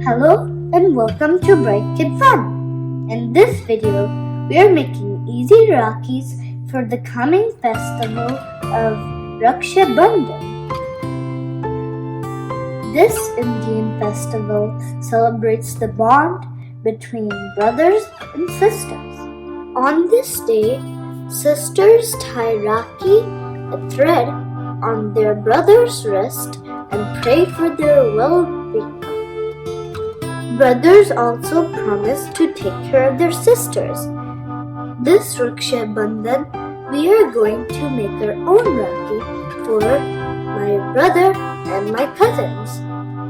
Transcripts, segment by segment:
Hello and welcome to Bright Kid Fun. In this video, we are making easy Rakhis for the coming festival of Raksha Bandhan. This Indian festival celebrates the bond between brothers and sisters. On this day, sisters tie Rakhi, a thread, on their brother's wrist and pray for their well-being. Brothers also promise to take care of their sisters. This Raksha Bandhan, we are going to make our own Rakhi for my brother and my cousins,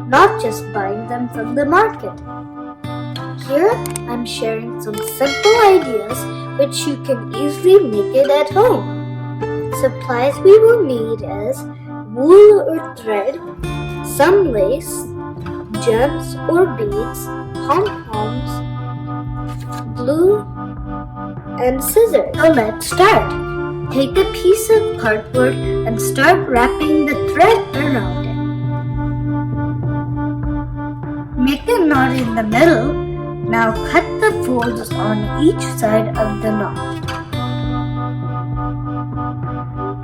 not just buying them from the market. Here, I'm sharing some simple ideas which you can easily make it at home. Supplies we will need is wool or thread, some lace, gems or beads, pom-poms, glue, and scissors. So let's start. Take a piece of cardboard and start wrapping the thread around it. Make a knot in the middle. Now cut the folds on each side of the knot.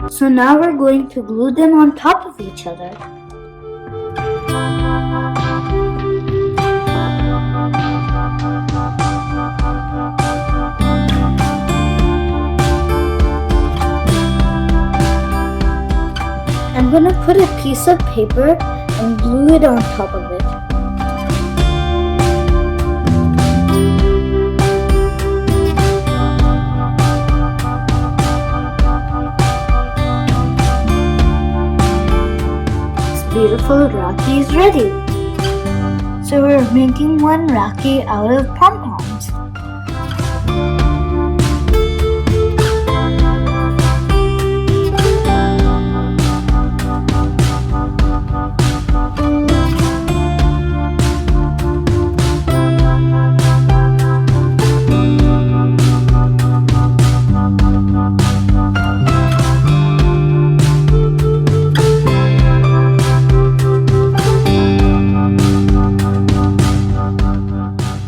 So now we're going to glue them on top of each other. I'm going to put a piece of paper and glue it on top of it. Beautiful Rakhi is ready. So we're making one Rakhi out of pom-poms.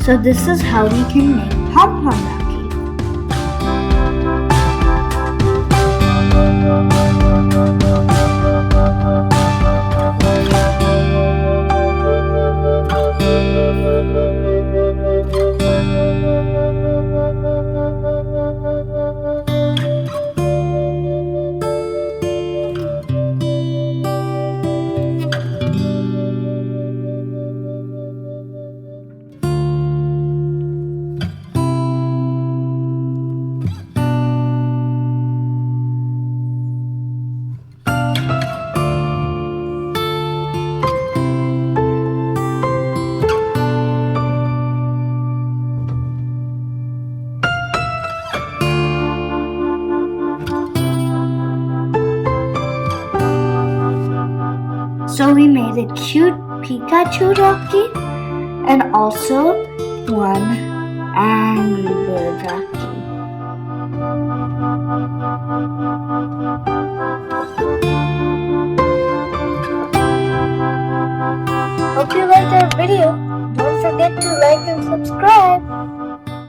So this is how we can make pom-pom Rakhi. So we made a cute Pikachu Rakhi and also one Angry Bird Rakhi.